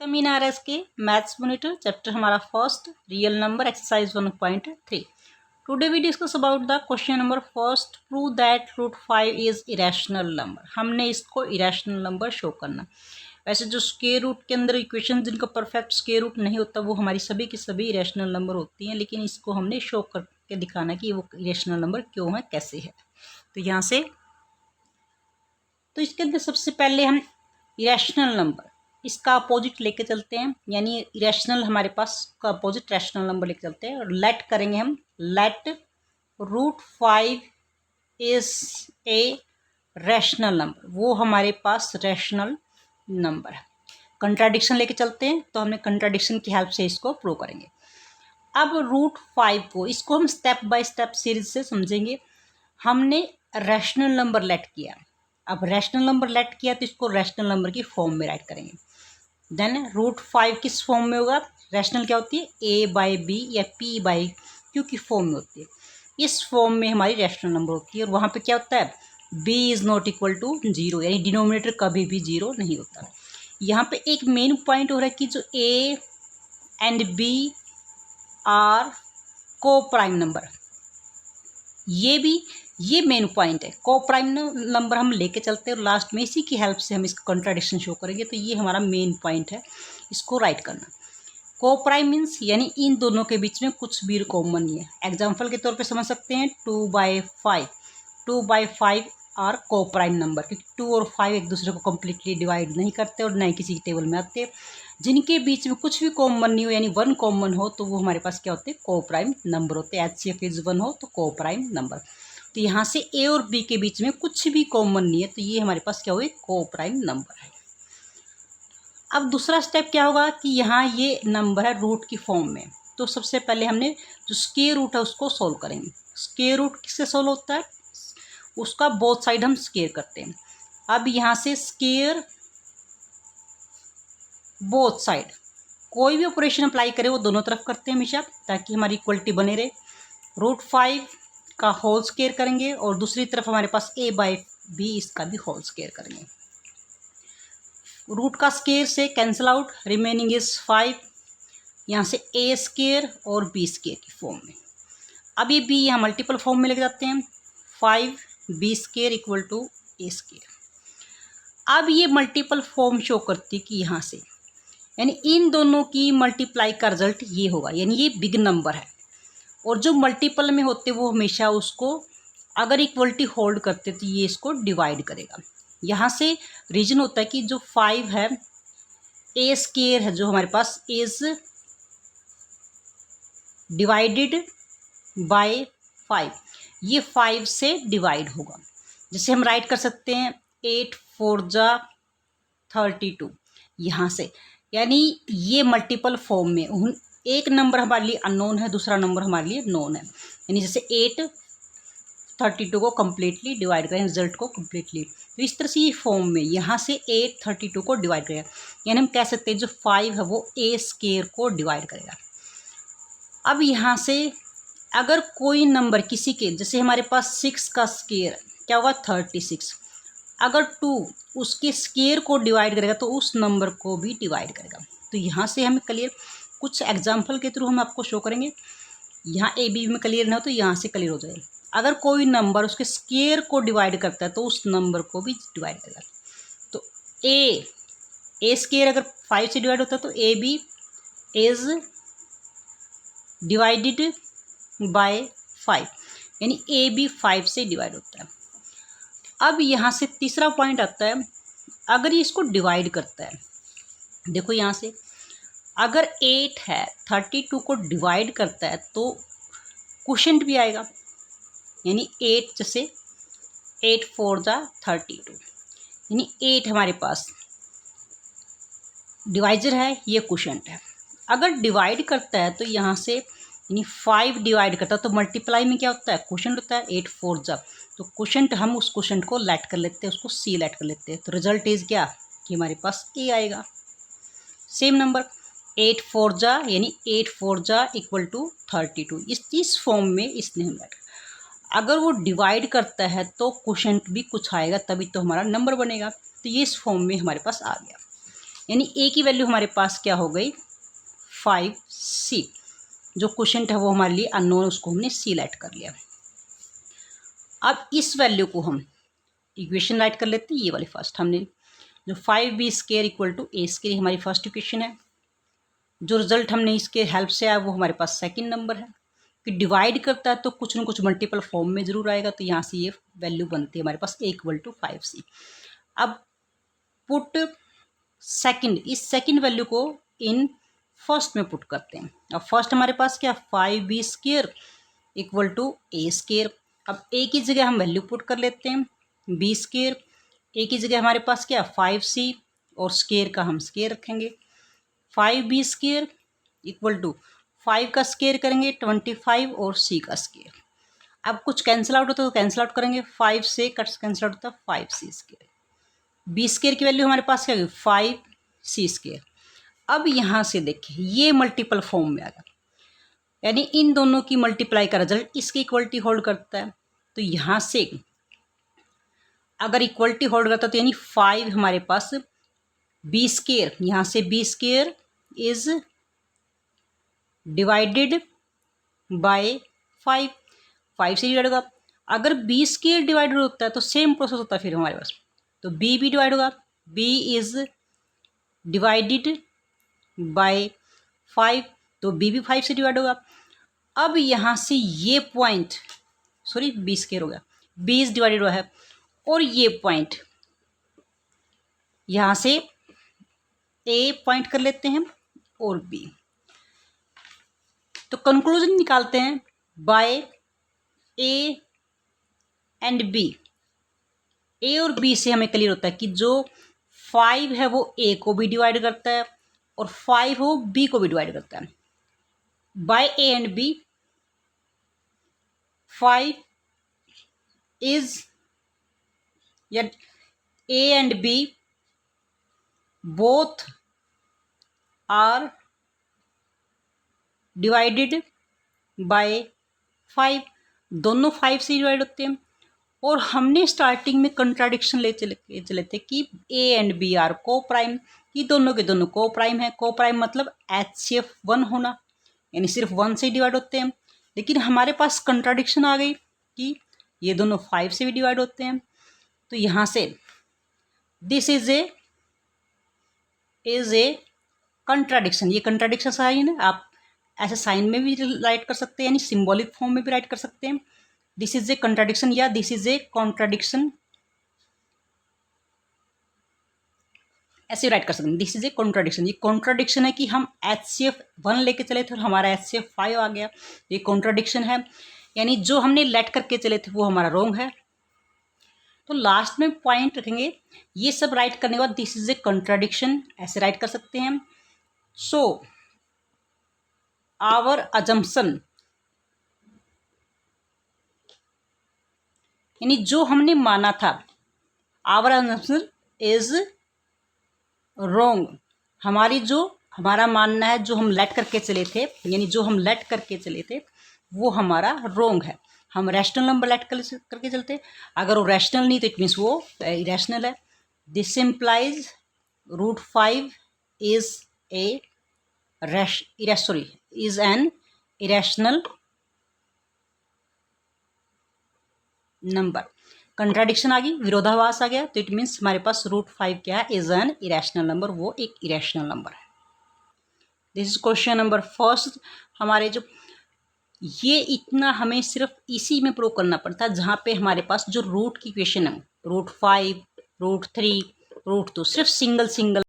Mean R S के maths monitor chapter हमारा first real number exercise 1.3। Today we discuss about the question number first, prove that √5 is irrational number. हमने इसको irrational number show करना। वैसे जो square root के अंदर equation जिनका परफेक्ट स्क्वायर रूट नहीं होता वो हमारी सभी की सभी इरेशनल नंबर होती हैं, लेकिन इसको हमने शो करके दिखाना कि वो इरेशनल नंबर क्यों है, कैसे है। तो यहाँ से तो इसके अंदर सबसे पहले हम इरेशनल नंबर इसका अपोजिट लेके चलते हैं, यानी इरेशनल हमारे पास का अपोजिट रैशनल नंबर लेके चलते हैं और लेट करेंगे हम। Let √5 is a rational number, वो हमारे पास रैशनल नंबर है। कंट्राडिक्शन लेके चलते हैं तो हमने कंट्राडिक्शन की हेल्प से इसको प्रूव करेंगे। अब √5 को इसको हम स्टेप बाय स्टेप सीरीज से समझेंगे। हमने रैशनल नंबर लेट किया, अब रैशनल नंबर लेट किया तो इसको रैशनल नंबर की फॉर्म में राइट करेंगे। देन √5 किस फॉर्म में होगा? रैशनल क्या होती है? a/b या p/q की फॉर्म में होती है। इस फॉर्म में हमारी रैशनल नंबर होती है और वहाँ पे क्या होता है? b is not equal to 0, यानी डिनोमिनेटर कभी भी 0 नहीं होता। यहाँ पे एक मेन पॉइंट हो रहा है कि जो a एंड b आर को प्राइम नंबर, ये मेन पॉइंट है। को प्राइम नंबर हम लेके चलते हैं और लास्ट में इसी की हेल्प से हम इसका कंट्राडिक्शन शो करेंगे। तो ये हमारा मेन पॉइंट है, इसको राइट करना। को प्राइम मीन्स यानी इन दोनों के बीच में कुछ भी कॉमन नहीं है। एग्जाम्पल के तौर पे समझ सकते हैं 2/5 आर को प्राइम नंबर, क्योंकि 2 और 5 एक दूसरे को कम्प्लीटली डिवाइड नहीं करते और न ही किसी टेबल में आते। जिनके बीच में कुछ भी कॉमन नहीं हो यानी 1 कॉमन हो तो वो हमारे पास क्या होते हैं? को प्राइम नंबर होते हैं। HCF इज 1 हो तो को प्राइम नंबर। तो यहाँ से ए और बी के बीच में कुछ भी कॉमन नहीं है, तो ये हमारे पास क्या हुए? को प्राइम नंबर है। अब दूसरा स्टेप क्या होगा कि यहाँ ये नंबर है रूट की फॉर्म में, तो सबसे पहले हमने जो स्क्वायर रूट है उसको सोल्व करेंगे। स्क्वायर रूट किससे सोल्व होता है? उसका बोथ साइड हम स्क्वायर करते हैं। अब यहाँ से स्क्वायर बोथ साइड, कोई भी ऑपरेशन अप्लाई करे वो दोनों तरफ करते हैं हमेशा, ताकि हमारी इक्वलिटी बने रहे। √5 का होल स्क्वायर करेंगे और दूसरी तरफ हमारे पास a/b इसका भी होल स्क्वायर करेंगे। रूट का स्क्वायर से कैंसिल आउट, रिमेनिंग इज 5। यहाँ से a स्क्वायर और b स्क्वायर की फॉर्म में। अब ये b यहाँ मल्टीपल फॉर्म में लेके जाते हैं, 5b square equal to a square. अब ये मल्टीपल फॉर्म शो करती कि यहाँ से यानी इन दोनों की मल्टीप्लाई का रिजल्ट ये होगा, यानी ये बिग नंबर है। और जो मल्टीपल में होते वो हमेशा उसको अगर इक्वलिटी होल्ड करते तो ये इसको डिवाइड करेगा। यहाँ से रीजन होता है कि जो 5 है a स्क्वायर है जो हमारे पास इज डिवाइडेड बाय 5, ये 5 से डिवाइड होगा। जैसे हम राइट कर सकते हैं 8 4 जा 32 यहाँ से, यानी ये मल्टीपल फॉर्म में एक नंबर हमारे लिए अननोन है, दूसरा नंबर हमारे लिए नोन है। यानी जैसे 8 32 को कम्प्लीटली डिवाइड करें, रिजल्ट को कम्प्लीटली, तो इस तरह से ये फॉर्म में यहाँ से 8 32 को डिवाइड करेगा। यानी हम कह सकते हैं जो 5 है वो a स्क्वायर को डिवाइड करेगा। अब यहाँ से अगर कोई नंबर किसी के, जैसे हमारे पास 6 का स्क्वायर क्या होगा? 36। अगर 2 उसके स्क्वायर को डिवाइड करेगा तो उस नंबर को भी डिवाइड करेगा। तो यहाँ से हमें क्लियर, कुछ एग्जाम्पल के थ्रू हम आपको शो करेंगे। यहाँ ए बी में क्लियर ना हो तो यहाँ से क्लियर हो जाएगा। अगर कोई नंबर उसके स्क्वायर को डिवाइड करता है तो उस नंबर को भी डिवाइड करेगा। तो ए स्क्वायर अगर 5 से डिवाइड होता है तो A B is divided by 5, यानी ए बी 5 से डिवाइड होता है। अब यहाँ से तीसरा पॉइंट आता है, अगर ये इसको डिवाइड करता है, देखो यहाँ से अगर 8 है 32 को डिवाइड करता है तो क्वोशंट भी आएगा, यानी 8 जैसे 8 4 जा 32, यानी 8 हमारे पास डिवाइजर है, ये क्वोशंट है। अगर डिवाइड करता है तो यहाँ से यानी 5 डिवाइड करता है तो मल्टीप्लाई में क्या होता है? क्वोशंट होता है 8 4 जा, तो क्वोशंट हम उस क्वोशंट को लेट कर लेते हैं, उसको सी लेट कर लेते हैं। तो रिजल्ट इज क्या कि हमारे पास ए आएगा। सेम नंबर 8 4 जा यानी 8 4 जा इक्वल टू 32, इस फॉर्म में इसने हम लेट। अगर वो डिवाइड करता है तो क्वोशंट भी कुछ आएगा, तभी तो हमारा नंबर बनेगा। तो ये इस फॉर्म में हमारे पास आ गया। यानी ए की वैल्यू हमारे पास क्या हो गई 5c। जो क्वेश्चन था वो हमारे लिए अननोन, उसको हमने सी राइट कर लिया। अब इस वैल्यू को हम इक्वेशन राइट कर लेते हैं, ये वाली फर्स्ट हमने जो 5b² इक्वल टू a² हमारी फर्स्ट इक्वेशन है। जो रिजल्ट हमने इसके हेल्प से आया वो हमारे पास सेकंड नंबर है कि डिवाइड करता है तो कुछ न कुछ मल्टीपल फॉर्म में ज़रूर आएगा, तो यहाँ से ये वैल्यू बनती है हमारे पास a इक्वल टू 5c। अब पुट सेकंड, इस सेकंड वैल्यू को इन फर्स्ट में पुट करते हैं। अब फर्स्ट हमारे पास क्या 5b² इक्वल टू a²। अब a की जगह हम वैल्यू पुट कर लेते हैं b², a की जगह हमारे पास क्या 5c और स्केयर का हम स्केयर रखेंगे। 5b² इक्वल टू 5 का स्केयर करेंगे 25 और c का स्केयर। अब कुछ कैंसिल आउट होता है तो कैंसिल आउट करेंगे, 5 से कैंसिल आउट होता है 5c²। b² की वैल्यू हमारे पास क्या होगी 5c²। अब यहाँ से देखिए ये मल्टीपल फॉर्म में आ गया, यानी इन दोनों की मल्टीप्लाई का रिजल्ट इसकी इक्वलिटी होल्ड करता है। तो यहाँ से अगर इक्वलिटी होल्ड करता है तो यानी 5 हमारे पास b², यहाँ से b² इज डिवाइडेड बाय 5, 5 से डिवाइड होगा। अगर b² डिवाइडेड होता है तो सेम प्रोसेस होता है फिर हमारे पास, तो b भी डिवाइड होगा, b इज डिवाइडेड बाय 5, तो b भी 5 से डिवाइड होगा। अब यहाँ से ये पॉइंट सॉरी b² हो गया, b इज डिवाइडेड हुआ है और ये पॉइंट यहाँ से a पॉइंट कर लेते हैं और b, तो कंक्लूजन निकालते हैं by a and b। a और b से हमें क्लियर होता है कि जो 5 है वो a को भी डिवाइड करता है और 5 वो b को भी डिवाइड करता है। By a and b 5 is या a and b both are divided by 5, दोनों 5 से डिवाइड होते हैं। और हमने स्टार्टिंग में कंट्राडिक्शन ले चले थे कि a एंड b आर को प्राइम, कि दोनों के दोनों को प्राइम है। को प्राइम मतलब HCF 1 होना, यानी सिर्फ 1 से डिवाइड होते हैं। लेकिन हमारे पास कंट्राडिक्शन आ गई कि ये दोनों 5 से भी डिवाइड होते हैं। तो यहाँ से दिस इज ए कंट्राडिक्शन, ये कंट्राडिक्शन साइन है। आप ऐसे साइन में भी राइट कर सकते हैं, यानी सिंबॉलिक फॉर्म में भी राइट कर सकते हैं, दिस इज ए कंट्राडिक्शन या दिस इज ए कॉन्ट्राडिक्शन, ऐसे राइट कर सकते हैं। दिस इज ए कॉन्ट्राडिक्शन, ये कॉन्ट्राडिक्शन है कि हम HCF 1 लेके चले थे और हमारा HCF 5 आ गया, ये कॉन्ट्राडिक्शन है। यानी जो हमने लेट करके चले थे वो हमारा रॉन्ग है। तो लास्ट में पॉइंट रखेंगे, ये सब राइट करने के बाद दिस इज ए कंट्राडिक्शन ऐसे राइट कर सकते हैं। सो आवर अजम्पशन, यानी जो हमने माना था, आवर अजम्पशन इज रॉन्ग। हमारा मानना है जो हम लेट करके चले थे, यानी जो हम लेट करके चले थे वो हमारा रॉन्ग है। हम रैशनल नंबर लेट करके चलते, अगर वो रैशनल नहीं तो इट मीन्स वो इरेशनल है। This implies √5 is an irrational number. Contradiction आ गई, विरोधाभास आ गया, तो इट मीन्स हमारे पास √5 क्या है, इज एन इरेशनल नंबर, वो एक इरेशनल नंबर है। This is question number first. हमारे जो ये इतना हमें सिर्फ इसी में प्रूव करना पड़ता है जहाँ पे हमारे पास जो रूट की इक्वेशन है √5, √3, √2 सिर्फ सिंगल